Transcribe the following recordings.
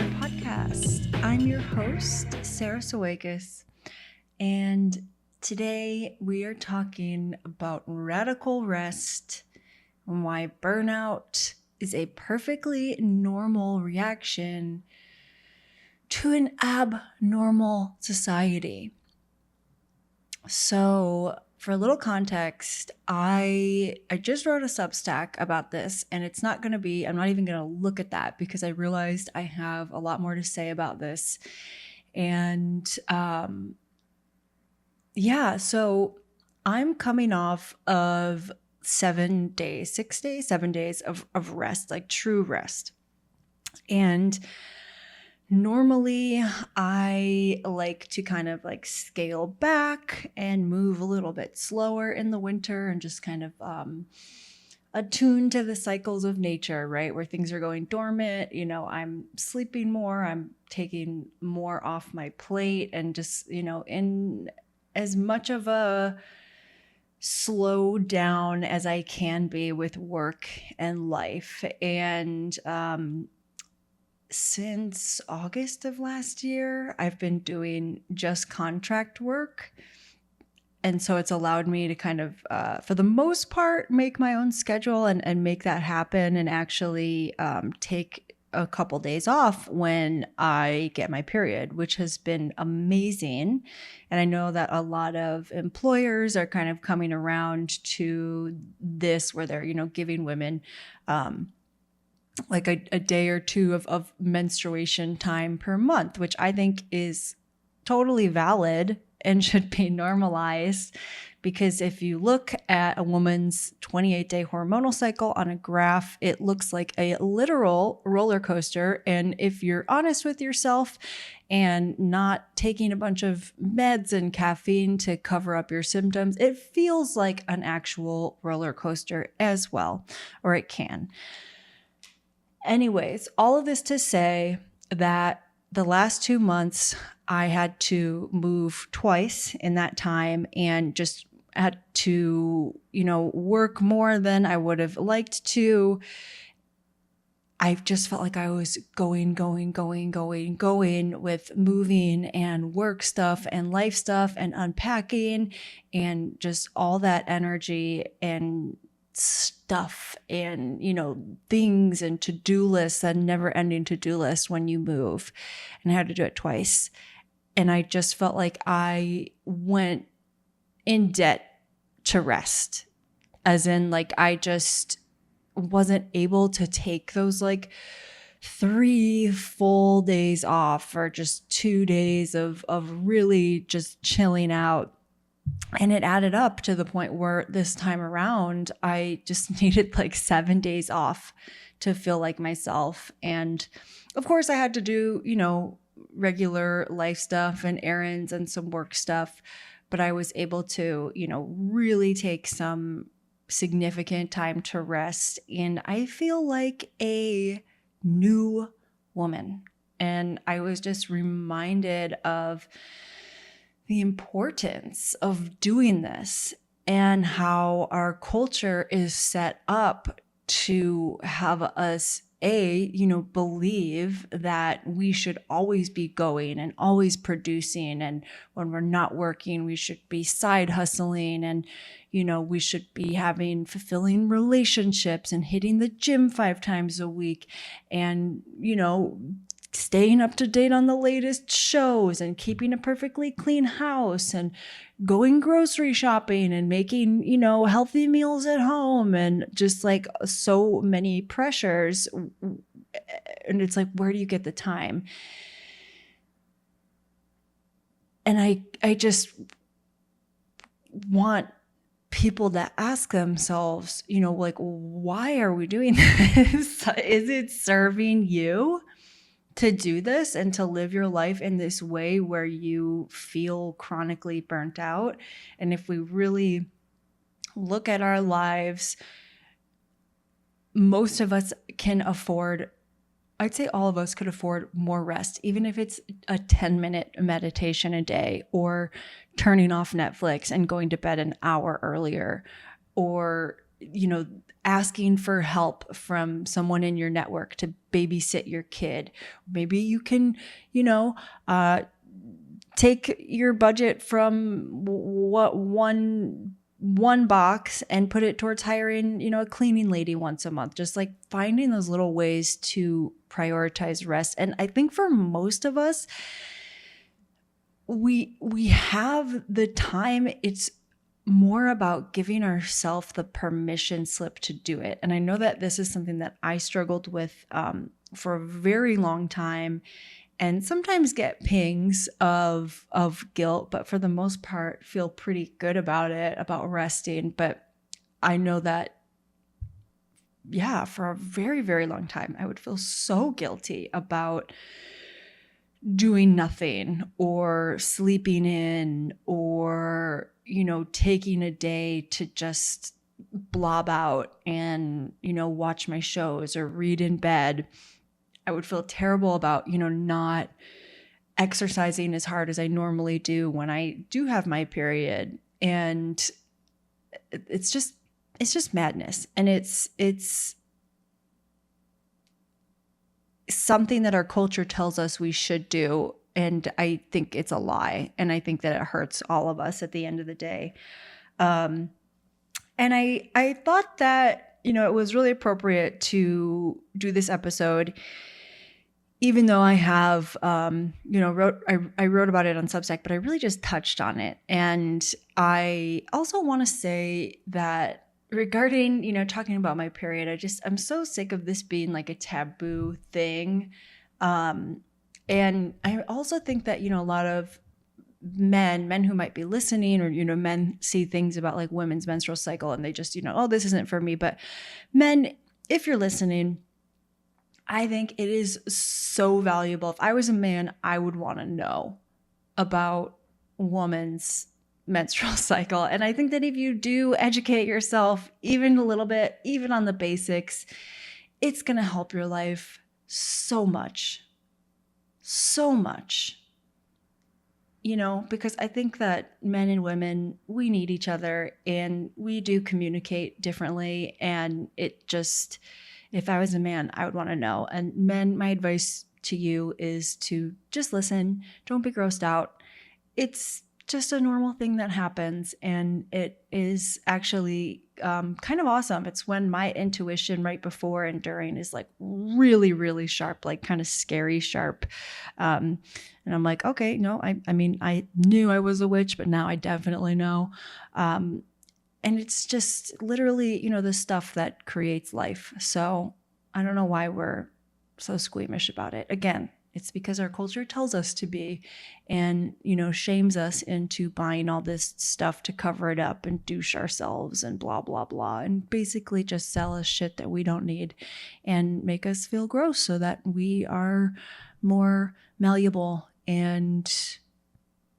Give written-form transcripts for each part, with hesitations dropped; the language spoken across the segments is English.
podcast. I'm your host, Sarah Sawakis, and today we are talking about radical rest and why burnout is a perfectly normal reaction to an abnormal society. So, for a little context, I just wrote a Substack about this, and I'm not even going to look at that because I realized I have a lot more to say about this. And so I'm coming off of 7 days of rest, like true rest. And normally, I like to kind of like scale back and move a little bit slower in the winter and just kind of attune to the cycles of nature, right? Where things are going dormant. I'm sleeping more, I'm taking more off my plate, and just, in as much of a slow down as I can be with work and life. And, since August of last year, I've been doing just contract work. And so it's allowed me to kind of, for the most part, make my own schedule and make that happen, and actually take a couple days off when I get my period, which has been amazing. And I know that a lot of employers are kind of coming around to this, where they're, giving women like a day or two of menstruation time per month, which I think is totally valid and should be normalized. Because if you look at a woman's 28-day hormonal cycle on a graph, it looks like a literal roller coaster. And if you're honest with yourself and not taking a bunch of meds and caffeine to cover up your symptoms, it feels like an actual roller coaster as well, or it can. Anyways, all of this to say that the last 2 months, I had to move twice in that time, and just had to, work more than I would have liked to. I just felt like I was going with moving and work stuff and life stuff and unpacking and just all that energy and stuff and, things and to-do lists, that never ending to-do list when you move. And I had to do it twice. And I just felt like I went in debt to rest, as in like I just wasn't able to take those like 3 full days off, or just 2 days of really just chilling out. And it added up to the point where this time around, I just needed like 7 days off to feel like myself. And of course, I had to do, regular life stuff and errands and some work stuff. But I was able to, really take some significant time to rest. And I feel like a new woman. And I was just reminded of the importance of doing this, and how our culture is set up to have us believe that we should always be going and always producing, and when we're not working, we should be side hustling, and we should be having fulfilling relationships and hitting the gym 5 times a week, and staying up to date on the latest shows, and keeping a perfectly clean house, and going grocery shopping, and making, healthy meals at home, and just like so many pressures. And it's like, where do you get the time? And I just want people to ask themselves, like, why are we doing this? Is it serving you to do this and to live your life in this way where you feel chronically burnt out? And if we really look at our lives, most of us can afford, I'd say all of us could afford more rest, even if it's a 10-minute meditation a day, or turning off Netflix and going to bed an hour earlier, or asking for help from someone in your network to babysit your kid. Maybe you can, take your budget from what one box and put it towards hiring, a cleaning lady once a month. Just like finding those little ways to prioritize rest. And I think for most of us, we have the time. It's more about giving ourselves the permission slip to do it. And I know that this is something that I struggled with for a very long time, and sometimes get pings of guilt, but for the most part feel pretty good about it, about resting. But I know that, for a very, very long time, I would feel so guilty about doing nothing or sleeping in or, taking a day to just blob out and, watch my shows or read in bed. I would feel terrible about, not exercising as hard as I normally do when I do have my period. And it's just madness. And it's something that our culture tells us we should do. And I think it's a lie. And I think that it hurts all of us at the end of the day. And I thought that, it was really appropriate to do this episode, even though I have, I wrote about it on Substack, but I really just touched on it. And I also want to say that regarding, talking about my period, I'm so sick of this being like a taboo thing. And I also think that, a lot of men who might be listening, or, men see things about like women's menstrual cycle and they just, oh, this isn't for me. But men, if you're listening, I think it is so valuable. If I was a man, I would want to know about woman's menstrual cycle. And I think that if you do educate yourself even a little bit, even on the basics, it's going to help your life so much. So much. Because I think that men and women, we need each other and we do communicate differently. And it just, if I was a man, I would want to know. And men, my advice to you is to just listen. Don't be grossed out. It's just a normal thing that happens. And it is actually kind of awesome. It's when my intuition right before and during is like really, really sharp, like kind of scary sharp. And I'm like, okay, no, I mean, I knew I was a witch, but now I definitely know. And it's just literally, the stuff that creates life. So I don't know why we're so squeamish about it. Again, it's because our culture tells us to be and, shames us into buying all this stuff to cover it up and douche ourselves and blah, blah, blah. And basically just sell us shit that we don't need and make us feel gross so that we are more malleable and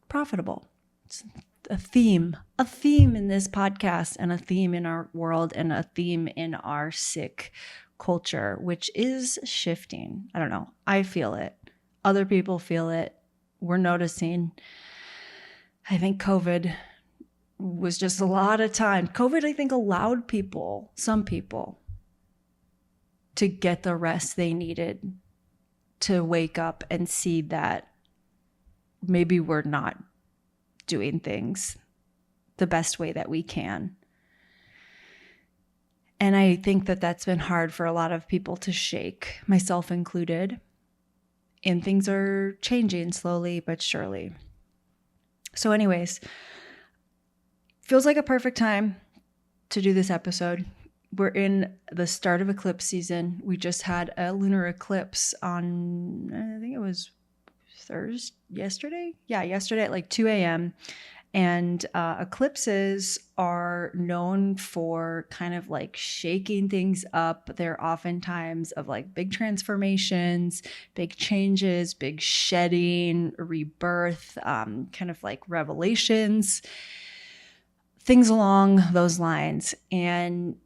profitable. It's a theme in this podcast and a theme in our world and a theme in our sick culture, which is shifting. I don't know. I feel it. Other people feel it. We're noticing. I think COVID was just a lot of time. COVID, I think, allowed some people, to get the rest they needed to wake up and see that maybe we're not doing things the best way that we can. And I think that that's been hard for a lot of people to shake, myself included. And things are changing slowly but surely. So anyways, feels like a perfect time to do this episode. We're in the start of eclipse season. We just had a lunar eclipse on, I think it was yesterday? Yeah, yesterday at like 2 a.m. And eclipses are known for kind of like shaking things up. They're oftentimes of like big transformations, big changes, big shedding, rebirth, kind of like revelations, things along those lines. And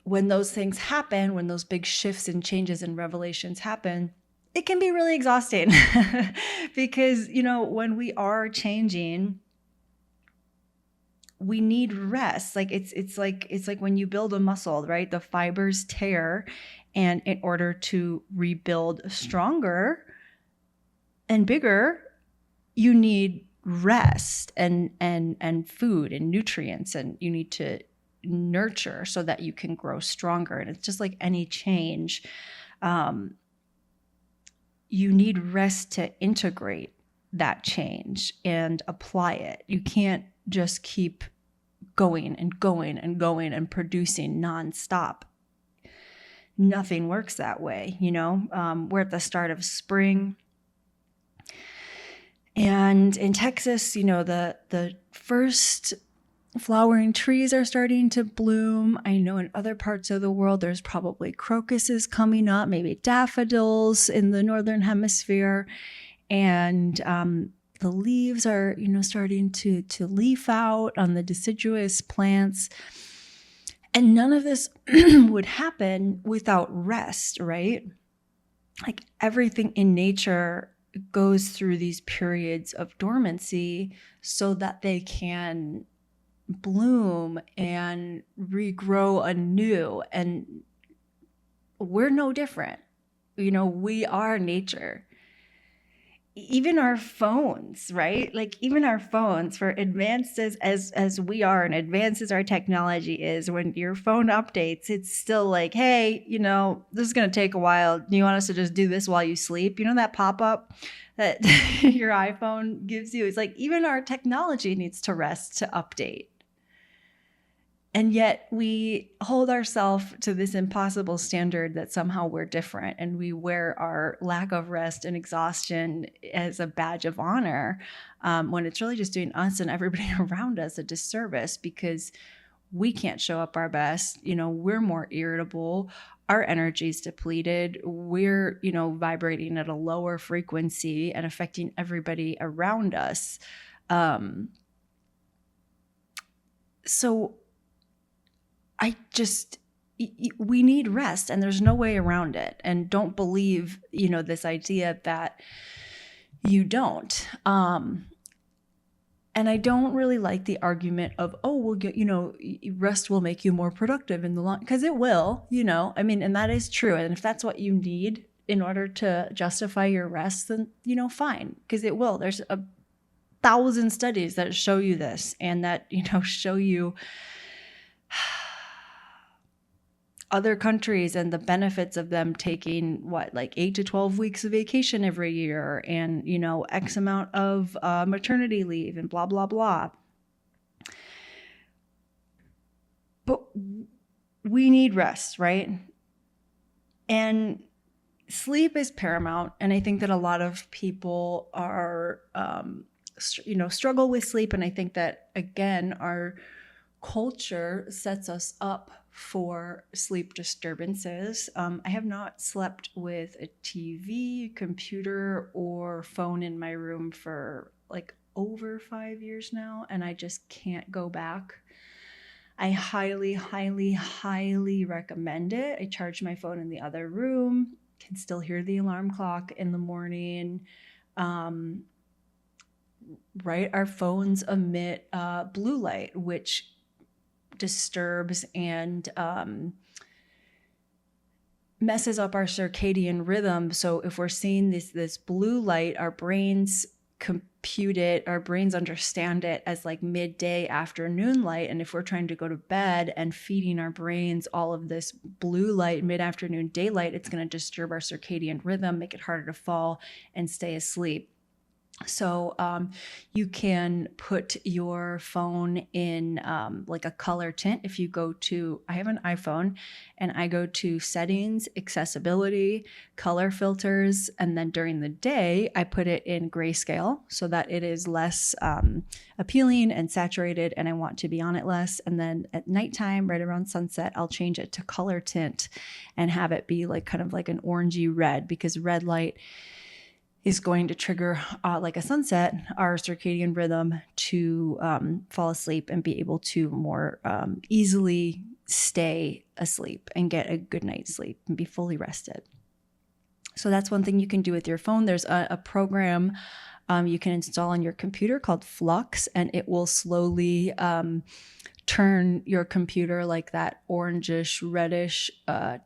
when those things happen, when those big shifts and changes and revelations happen, it can be really exhausting because, when we are changing, we need rest. Like it's like when you build a muscle, right? The fibers tear, and in order to rebuild stronger and bigger, you need rest and food and nutrients, and you need to nurture so that you can grow stronger. And it's just like any change. You need rest to integrate that change and apply it. You can't just keep going and going and going and producing nonstop. Nothing works that way, you know. We're at the start of spring, and in Texas, you know, the first flowering trees are starting to bloom. I know in other parts of the world, there's probably crocuses coming up, maybe daffodils in the northern hemisphere, and the leaves are, you know, starting to leaf out on the deciduous plants. And none of this would happen without rest, right? Like everything in nature goes through these periods of dormancy so that they can bloom and regrow anew. And we're no different. You know, we are nature. Even our phones, right? Like even our phones, for advanced as we are and advanced as our technology is, when your phone updates, it's still like, hey, you know, this is going to take a while. Do you want us to just do this while you sleep? You know, that pop-up that your iPhone gives you? It's like even our technology needs to rest to update. And yet we hold ourselves to this impossible standard that somehow we're different, and we wear our lack of rest and exhaustion as a badge of honor, when it's really just doing us and everybody around us a disservice, because we can't show up our best. You know, we're more irritable. Our energy's depleted. We're, you know, vibrating at a lower frequency and affecting everybody around us. So we need rest, and there's no way around it. And don't believe, you know, this idea that you don't. And I don't really like the argument of, oh, well, you know, rest will make you more productive in the long, because it will, you know, I mean, and that is true. And if that's what you need in order to justify your rest, then, you know, fine, because it will. There's 1,000 studies that show you this, and that, you know, show you other countries and the benefits of them taking like 8 to 12 weeks of vacation every year, and, you know, X amount of maternity leave and blah, blah, blah. But we need rest, right? And sleep is paramount. And I think that a lot of people are, you know, struggle with sleep. And I think that, again, our culture sets us up for sleep disturbances. I have not slept with a TV, computer, or phone in my room for like over 5 years now, and I just can't go back. I highly, highly, highly recommend it. I charge my phone in the other room, can still hear the alarm clock in the morning. Right? Our phones emit blue light, which disturbs and messes up our circadian rhythm. So if we're seeing this blue light, our brains compute it, our brains understand it as like midday afternoon light. And if we're trying to go to bed and feeding our brains all of this blue light, mid-afternoon daylight, it's going to disturb our circadian rhythm, make it harder to fall and stay asleep. So you can put your phone in like a color tint. If you go to, I have an iPhone, and I go to settings, accessibility, color filters, and then during the day, I put it in grayscale so that it is less appealing and saturated, and I want to be on it less. And then at nighttime, right around sunset, I'll change it to color tint and have it be like kind of like an orangey red, because red light is going to trigger, like a sunset, our circadian rhythm to fall asleep and be able to more easily stay asleep and get a good night's sleep and be fully rested. So that's one thing you can do with your phone. There's a program You can install on your computer called Flux, and it will slowly turn your computer like that orangish, reddish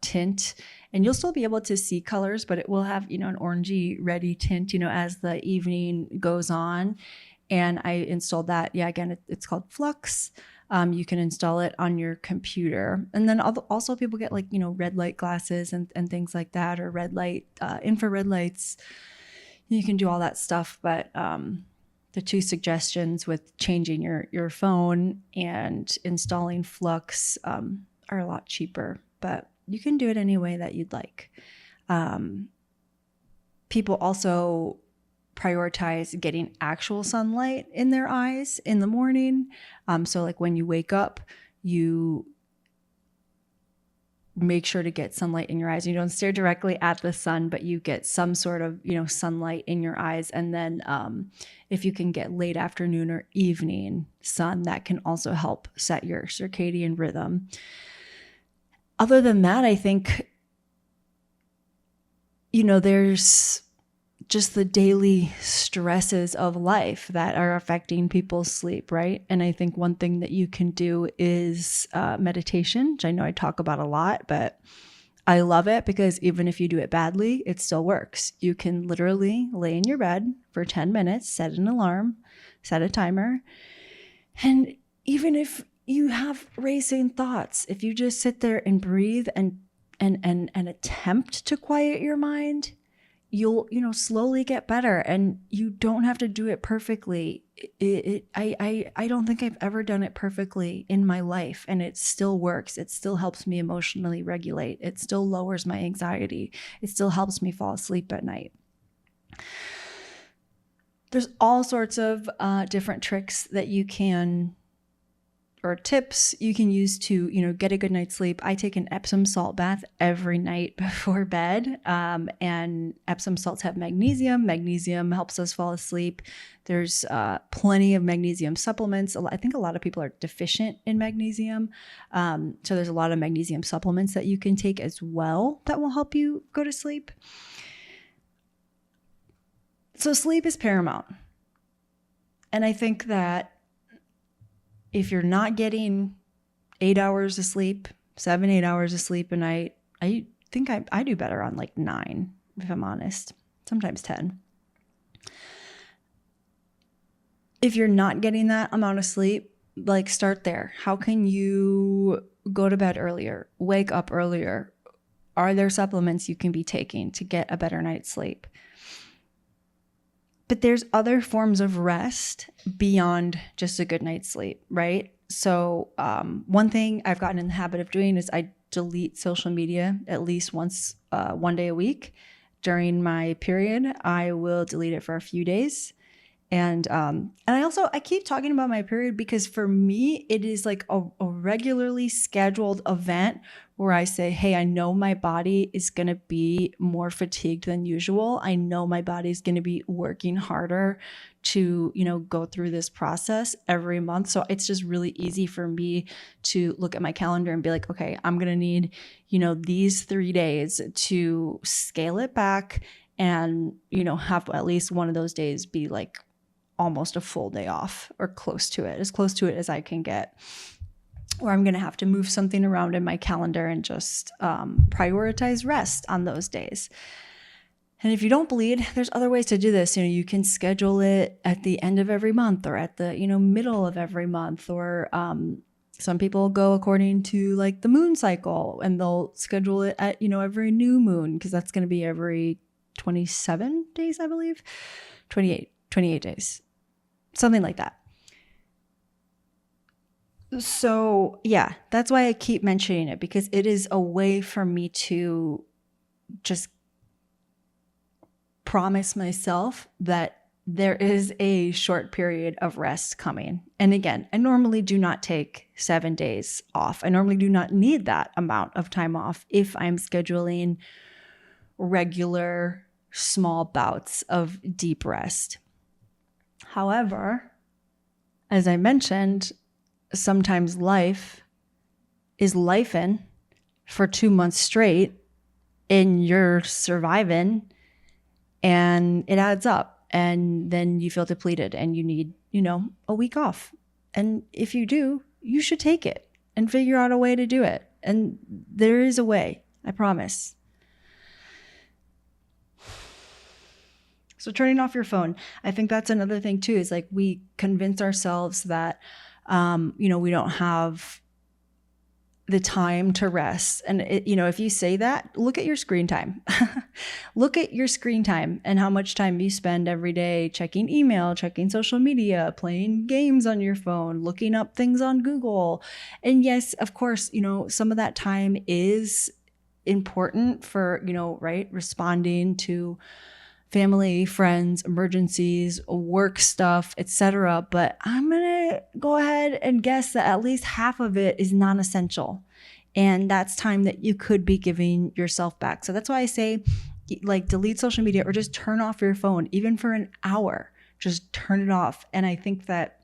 tint. And you'll still be able to see colors, but it will have, an orangey, reddy tint, as the evening goes on. And I installed that. Yeah, again, it's called Flux. You can install it on your computer. And then also people get red light glasses and things like that, or red light, infrared lights. You can do all that stuff. But the two suggestions with changing your phone and installing Flux are a lot cheaper, but you can do it any way that you'd like. People also prioritize getting actual sunlight in their eyes in the morning. So like when you wake up, you make sure to get sunlight in your eyes. You don't stare directly at the sun, but you get some sort of, sunlight in your eyes. And then if you can get late afternoon or evening sun, that can also help set your circadian rhythm. Other than that, I think, there's just the daily stresses of life that are affecting people's sleep, right? And I think one thing that you can do is meditation, which I know I talk about a lot, but I love it because even if you do it badly, it still works. You can literally lay in your bed for 10 minutes, set an alarm, set a timer. And even if you have racing thoughts, if you just sit there and breathe and attempt to quiet your mind, you'll slowly get better, and you don't have to do it perfectly. I don't think I've ever done it perfectly in my life, and it still works. It still helps me emotionally regulate. It still lowers my anxiety. It still helps me fall asleep at night. There's all sorts of different tricks that you can, or tips you can use to, get a good night's sleep. I take an Epsom salt bath every night before bed. And Epsom salts have magnesium. Magnesium helps us fall asleep. There's plenty of magnesium supplements. I think a lot of people are deficient in magnesium. So there's a lot of magnesium supplements that you can take as well that will help you go to sleep. So sleep is paramount. And I think that if you're not getting 8 hours of sleep, 7-8 hours of sleep a night, I think I do better on like 9, if I'm honest, sometimes 10. If you're not getting that amount of sleep, start there. How can you go to bed earlier, wake up earlier? Are there supplements you can be taking to get a better night's sleep? But there's other forms of rest beyond just a good night's sleep, right? So one thing I've gotten in the habit of doing is I delete social media at least once, one day a week. During my period, I will delete it for a few days. And I keep talking about my period because for me, it is like a regularly scheduled event where I say, hey, I know my body is going to be more fatigued than usual. I know my body is going to be working harder to, go through this process every month. So it's just really easy for me to look at my calendar and be like, okay, I'm going to need, these 3 days to scale it back and, have at least one of those days be like almost a full day off or close to it as I can get. Or I'm going to have to move something around in my calendar and just prioritize rest on those days. And if you don't bleed, there's other ways to do this. You can schedule it at the end of every month or at the, middle of every month, or some people go according to like the moon cycle and they'll schedule it at, every new moon, because that's going to be every 27 days, I believe, 28 days, something like that. So yeah, that's why I keep mentioning it, because it is a way for me to just promise myself that there is a short period of rest coming. And again, I normally do not take 7 days off. I normally do not need that amount of time off if I'm scheduling regular small bouts of deep rest. However, as I mentioned, sometimes life is lifing for 2 months straight and you're surviving, and it adds up. and then you feel depleted and you need, a week off. And if you do, you should take it and figure out a way to do it. And there is a way, I promise. So turning off your phone, I think that's another thing too, is like we convince ourselves that, we don't have the time to rest. And if you say that, look at your screen time. Look at your screen time and how much time you spend every day checking email, checking social media, playing games on your phone, looking up things on Google. And yes, of course, some of that time is important for, right, responding to family, friends, emergencies, work stuff, etc. But I'm going to go ahead and guess that at least half of it is non-essential. And that's time that you could be giving yourself back. So that's why I say, like, delete social media or just turn off your phone, even for an hour. Just turn it off. And I think that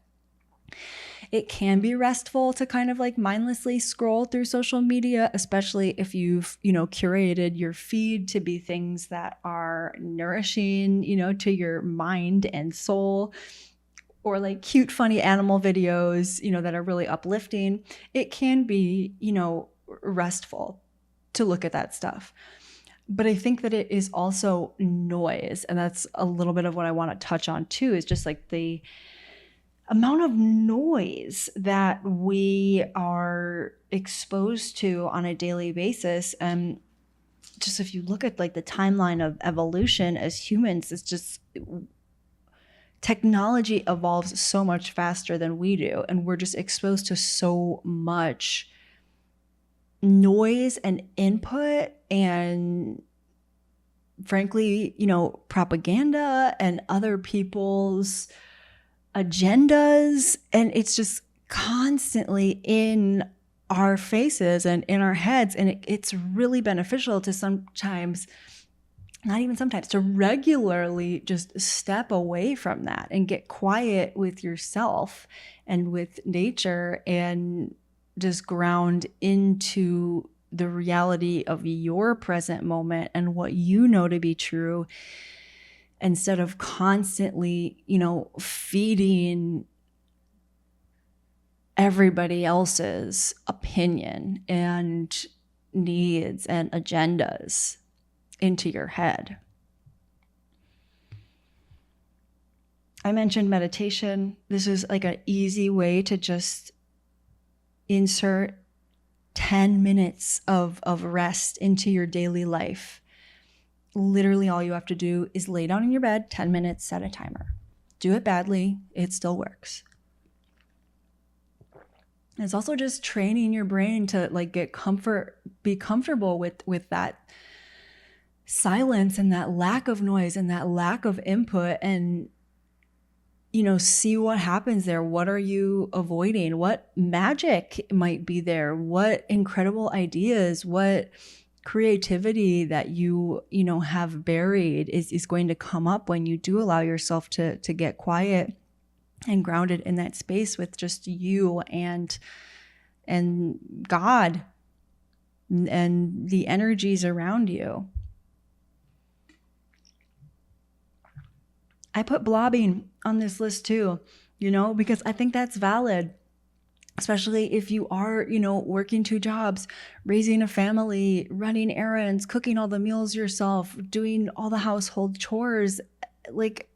it can be restful to kind of like mindlessly scroll through social media, especially if you've, curated your feed to be things that are nourishing, to your mind and soul, or like cute, funny animal videos, that are really uplifting. It can be, restful to look at that stuff. But I think that it is also noise. And that's a little bit of what I want to touch on too, is just like the amount of noise that we are exposed to on a daily basis. And just if you look at like the timeline of evolution as humans, it's just technology evolves so much faster than we do. And we're just exposed to so much noise and input and frankly, propaganda and other people's agendas, and it's just constantly in our faces and in our heads. And it's really beneficial to sometimes, not even sometimes, to regularly just step away from that and get quiet with yourself and with nature and just ground into the reality of your present moment and what you know to be true, instead of constantly, feeding everybody else's opinion and needs and agendas into your head. I mentioned meditation. This is like an easy way to just insert 10 minutes of rest into your daily life. Literally all you have to do is lay down in your bed, 10 minutes, set a timer. Do it badly, it still works. It's also just training your brain to like be comfortable with that silence and that lack of noise and that lack of input, and see what happens there. What are you avoiding? What magic might be there? What incredible ideas, what creativity that you have buried is going to come up when you do allow yourself to get quiet and grounded in that space with just you and God and the energies around you. I put blobbing on this list too, because I think that's valid. Especially if you are, working 2 jobs, raising a family, running errands, cooking all the meals yourself, doing all the household chores. Like,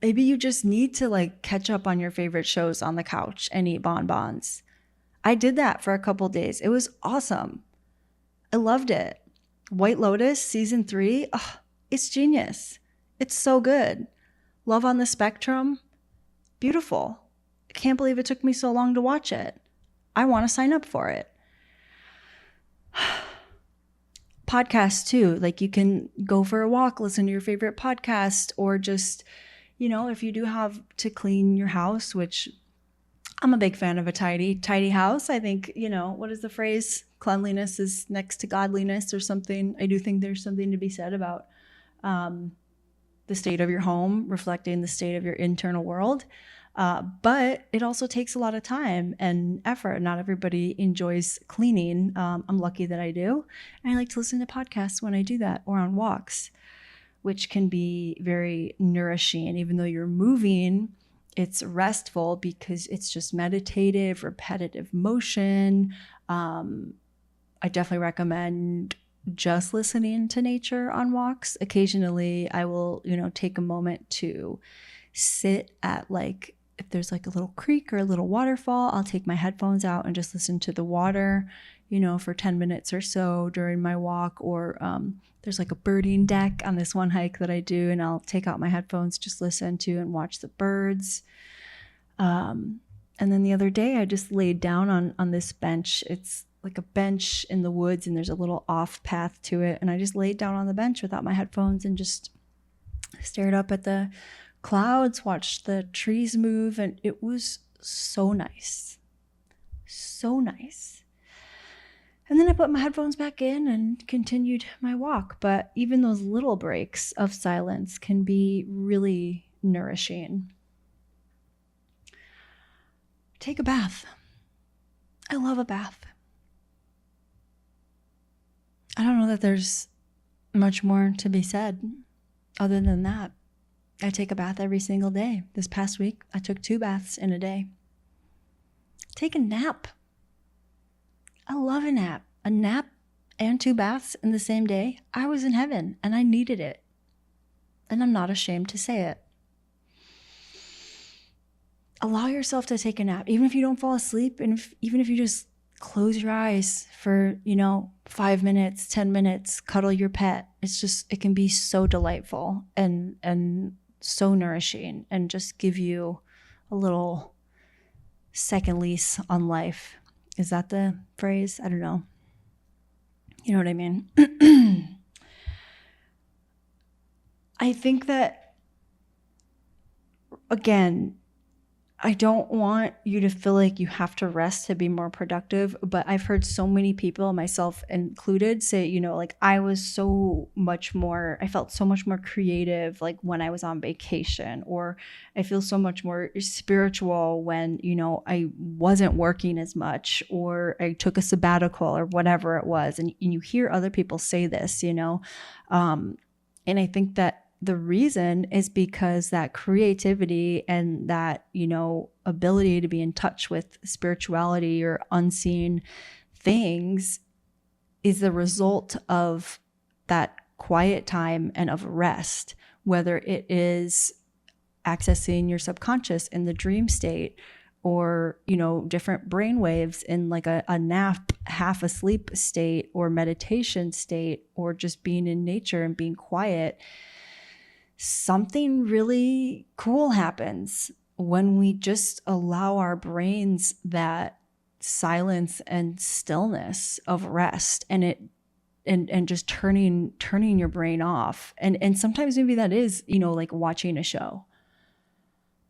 maybe you just need to like catch up on your favorite shows on the couch and eat bonbons. I did that for a couple days. It was awesome. I loved it. White Lotus season 3. Oh, it's genius. It's so good. Love on the Spectrum. Beautiful. I can't believe it took me so long to watch it. I want to sign up for it. Podcasts too. Like, you can go for a walk, listen to your favorite podcast, or just, if you do have to clean your house, which I'm a big fan of a tidy house. I think, what is the phrase? Cleanliness is next to godliness or something. I do think there's something to be said about the state of your home reflecting the state of your internal world. But it also takes a lot of time and effort. Not everybody enjoys cleaning. I'm lucky that I do. And I like to listen to podcasts when I do that or on walks. which can be very nourishing. Even though you're moving, it's restful because it's just meditative, repetitive motion. I definitely recommend just listening to nature on walks. Occasionally, I will, take a moment to sit at if there's like a little creek or a little waterfall, I'll take my headphones out and just listen to the water, for 10 minutes or so during my walk. Or there's like a birding deck on this one hike that I do, and I'll take out my headphones, just listen to and watch the birds. And then the other day I just laid down on this bench. It's like a bench in the woods and there's a little off path to it. And I just laid down on the bench without my headphones and just stared up at the clouds, watched the trees move, and it was so nice. So nice. And then I put my headphones back in and continued my walk. But even those little breaks of silence can be really nourishing. Take a bath. I love a bath. I don't know that there's much more to be said other than that. I take a bath every single day. This past week, I took 2 baths in a day. Take a nap. I love a nap. A nap and 2 baths in the same day. I was in heaven and I needed it. And I'm not ashamed to say it. Allow yourself to take a nap, even if you don't fall asleep, and even if you just close your eyes for, 5 minutes, 10 minutes, cuddle your pet. It can be so delightful and so nourishing, and just give you a little second lease on life. Is that the phrase? I don't know. You know what I mean? I think that, again, I don't want you to feel like you have to rest to be more productive, but I've heard so many people, myself included, say, I felt so much more creative, like when I was on vacation, or I feel so much more spiritual when, I wasn't working as much, or I took a sabbatical or whatever it was. And you hear other people say this, and I think that the reason is because that creativity and that, ability to be in touch with spirituality or unseen things is the result of that quiet time and of rest, whether it is accessing your subconscious in the dream state, or, different brain waves in like a nap, half asleep state, or meditation state, or just being in nature and being quiet. Something really cool happens when we just allow our brains that silence and stillness of rest, and just turning your brain off. And sometimes maybe that is, like watching a show,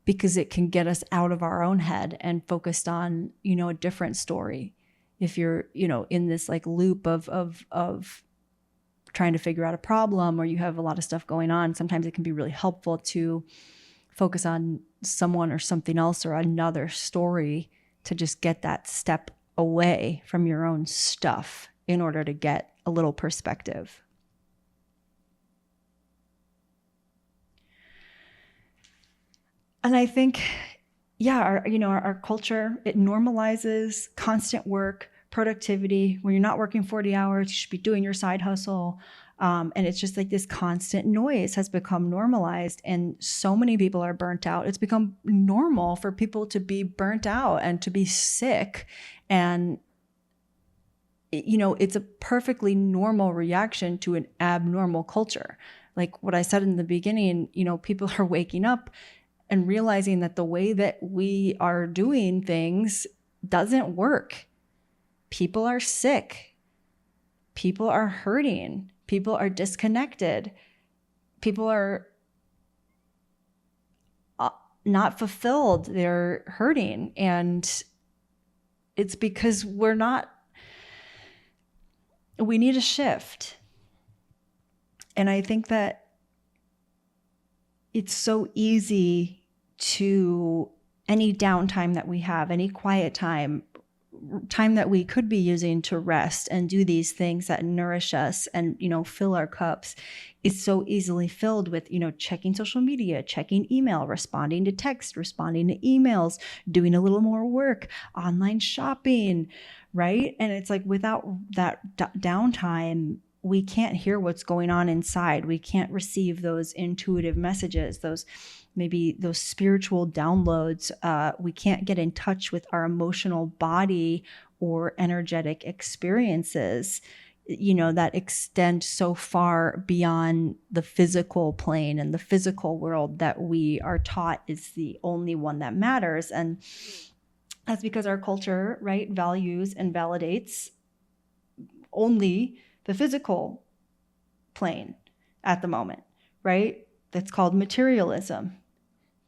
because it can get us out of our own head and focused on, a different story. If you're, in this like loop of trying to figure out a problem, or you have a lot of stuff going on, sometimes it can be really helpful to focus on someone or something else or another story to just get that step away from your own stuff in order to get a little perspective. And I think, our culture, it normalizes constant work, productivity. When you're not working 40 hours, you should be doing your side hustle. And it's just like this constant noise has become normalized, and so many people are burnt out. It's become normal for people to be burnt out and to be sick. And, it's a perfectly normal reaction to an abnormal culture. Like what I said in the beginning, people are waking up and realizing that the way that we are doing things doesn't work. People are sick. People are hurting. People are disconnected. People are not fulfilled. They're hurting. And it's because we need a shift. And I think that it's so easy to, any downtime that we have, any quiet time, time that we could be using to rest and do these things that nourish us and, fill our cups is so easily filled with, checking social media, checking email, responding to text, responding to emails, doing a little more work, online shopping, right? And it's like without that downtime, we can't hear what's going on inside. We can't receive those intuitive messages, those spiritual downloads. We can't get in touch with our emotional body or energetic experiences, that extend so far beyond the physical plane and the physical world that we are taught is the only one that matters. And that's because our culture, right, values and validates only the physical plane at the moment, right? That's called materialism,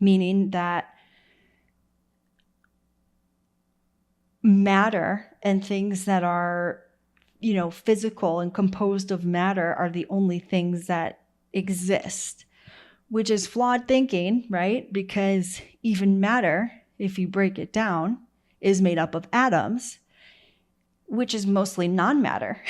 meaning that matter and things that are, physical and composed of matter are the only things that exist, which is flawed thinking, right? Because even matter, if you break it down, is made up of atoms, which is mostly non-matter.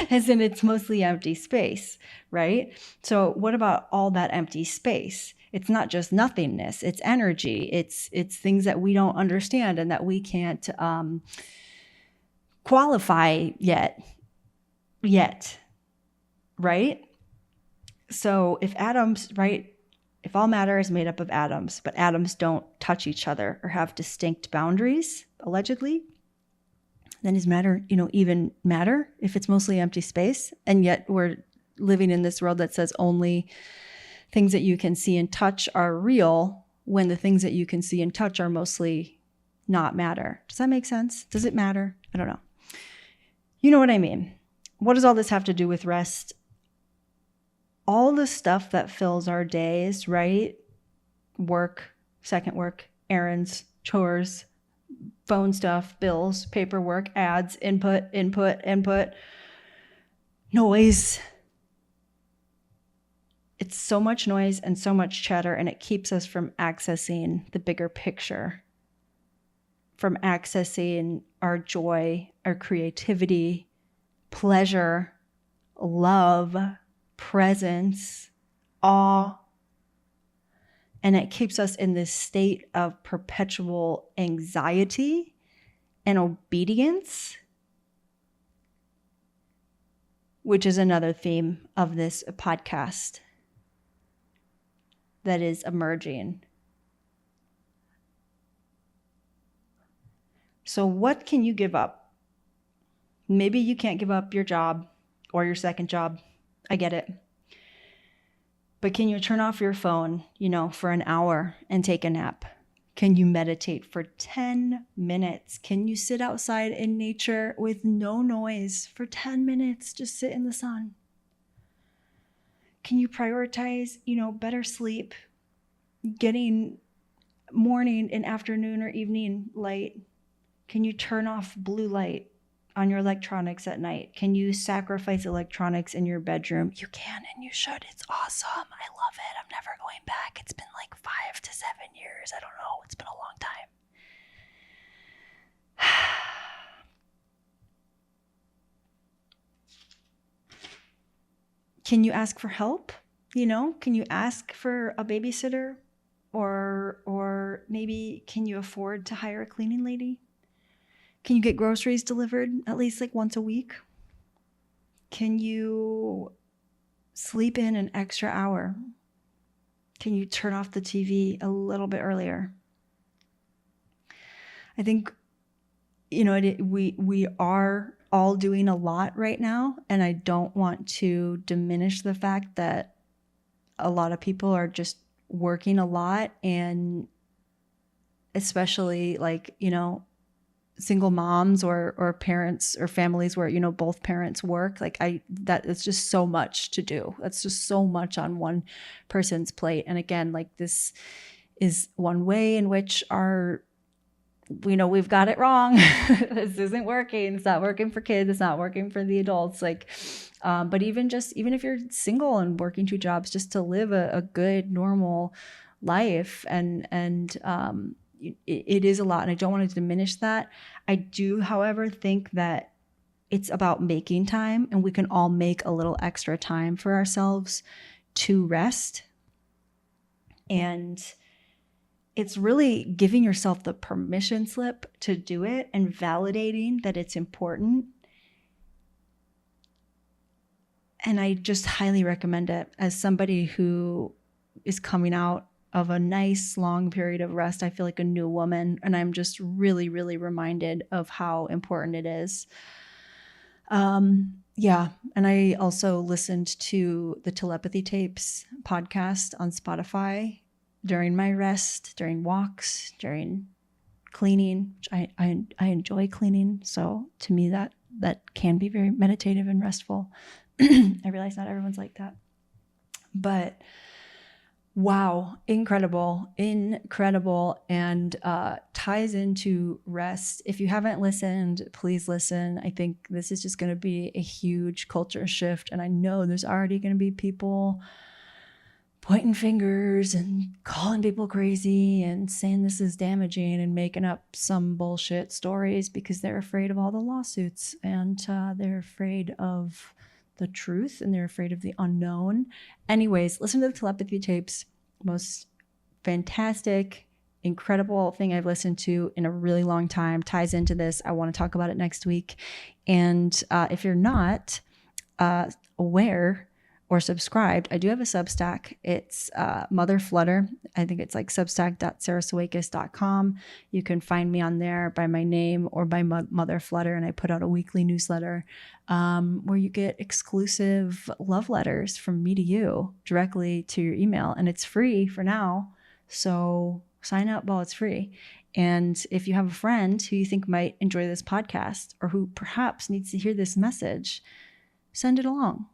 As in it's mostly empty space, right? So what about all that empty space? It's not just nothingness, it's energy. It's things that we don't understand and that we can't qualify yet, right? So if all matter is made up of atoms, but atoms don't touch each other or have distinct boundaries, allegedly, then is matter, even matter if it's mostly empty space? And yet we're living in this world that says only things that you can see and touch are real, when the things that you can see and touch are mostly not matter. Does that make sense? Does it matter? I don't know. You know what I mean? What does all this have to do with rest? All the stuff that fills our days, right? Work, second work, errands, chores, phone stuff, bills, paperwork, ads, input, noise. It's so much noise and so much chatter, and it keeps us from accessing the bigger picture, from accessing our joy, our creativity, pleasure, love, presence, awe. And it keeps us in this state of perpetual anxiety and obedience, which is another theme of this podcast that is emerging. So what can you give up? Maybe you can't give up your job or your second job. I get it. But can you turn off your phone, for an hour and take a nap? Can you meditate for 10 minutes? Can you sit outside in nature with no noise for 10 minutes? Just sit in the sun. Can you prioritize, better sleep, getting morning and afternoon or evening light? Can you turn off blue light on your electronics at night? Can you sacrifice electronics in your bedroom? You can and you should. It's awesome. I love it. I'm never going back. It's been like 5 to 7 years. I don't know. It's been a long time. Can you ask for help? Can you ask for a babysitter? Or maybe can you afford to hire a cleaning lady? Can you get groceries delivered at least like once a week? Can you sleep in an extra hour? Can you turn off the TV a little bit earlier? I think, we are all doing a lot right now, and I don't want to diminish the fact that a lot of people are just working a lot, and especially single moms or parents or families where, both parents work. It's just so much to do. That's just so much on one person's plate. And again, this is one way in which we've got it wrong. This isn't working. It's not working for kids. It's not working for the adults. But even if you're single and working 2 jobs, just to live a good, normal life and it is a lot, and I don't want to diminish that. I do, however, think that it's about making time, and we can all make a little extra time for ourselves to rest. And it's really giving yourself the permission slip to do it and validating that it's important. And I just highly recommend it. As somebody who is coming out of a nice long period of rest, I feel like a new woman, and I'm just really, really reminded of how important it is. Yeah. And I also listened to the Telepathy Tapes podcast on Spotify during my rest, during walks, during cleaning. I enjoy cleaning. So to me, that can be very meditative and restful. I realize not everyone's like that, but wow, incredible, and ties into rest. If you haven't listened, please listen. I think this is just going to be a huge culture shift, and I know there's already going to be people pointing fingers and calling people crazy and saying this is damaging and making up some bullshit stories because they're afraid of all the lawsuits, and they're afraid of the truth, and they're afraid of the unknown. Anyways, listen to the Telepathy Tapes. Most fantastic, incredible thing I've listened to in a really long time. Ties into this. I want to talk about it next week. And if you're not aware or subscribed, I do have a Substack. It's Mother Flutter. I think it's like substack.sarahsawakis.com. You can find me on there by my name or by Mother Flutter, and I put out a weekly newsletter where you get exclusive love letters from me to you directly to your email, and it's free for now. So sign up while it's free. And if you have a friend who you think might enjoy this podcast, or who perhaps needs to hear this message, send it along,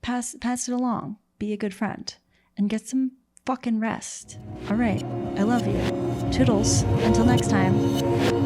Pass it along. Be a good friend and get some fucking rest. All right. I love you. Toodles. Until next time.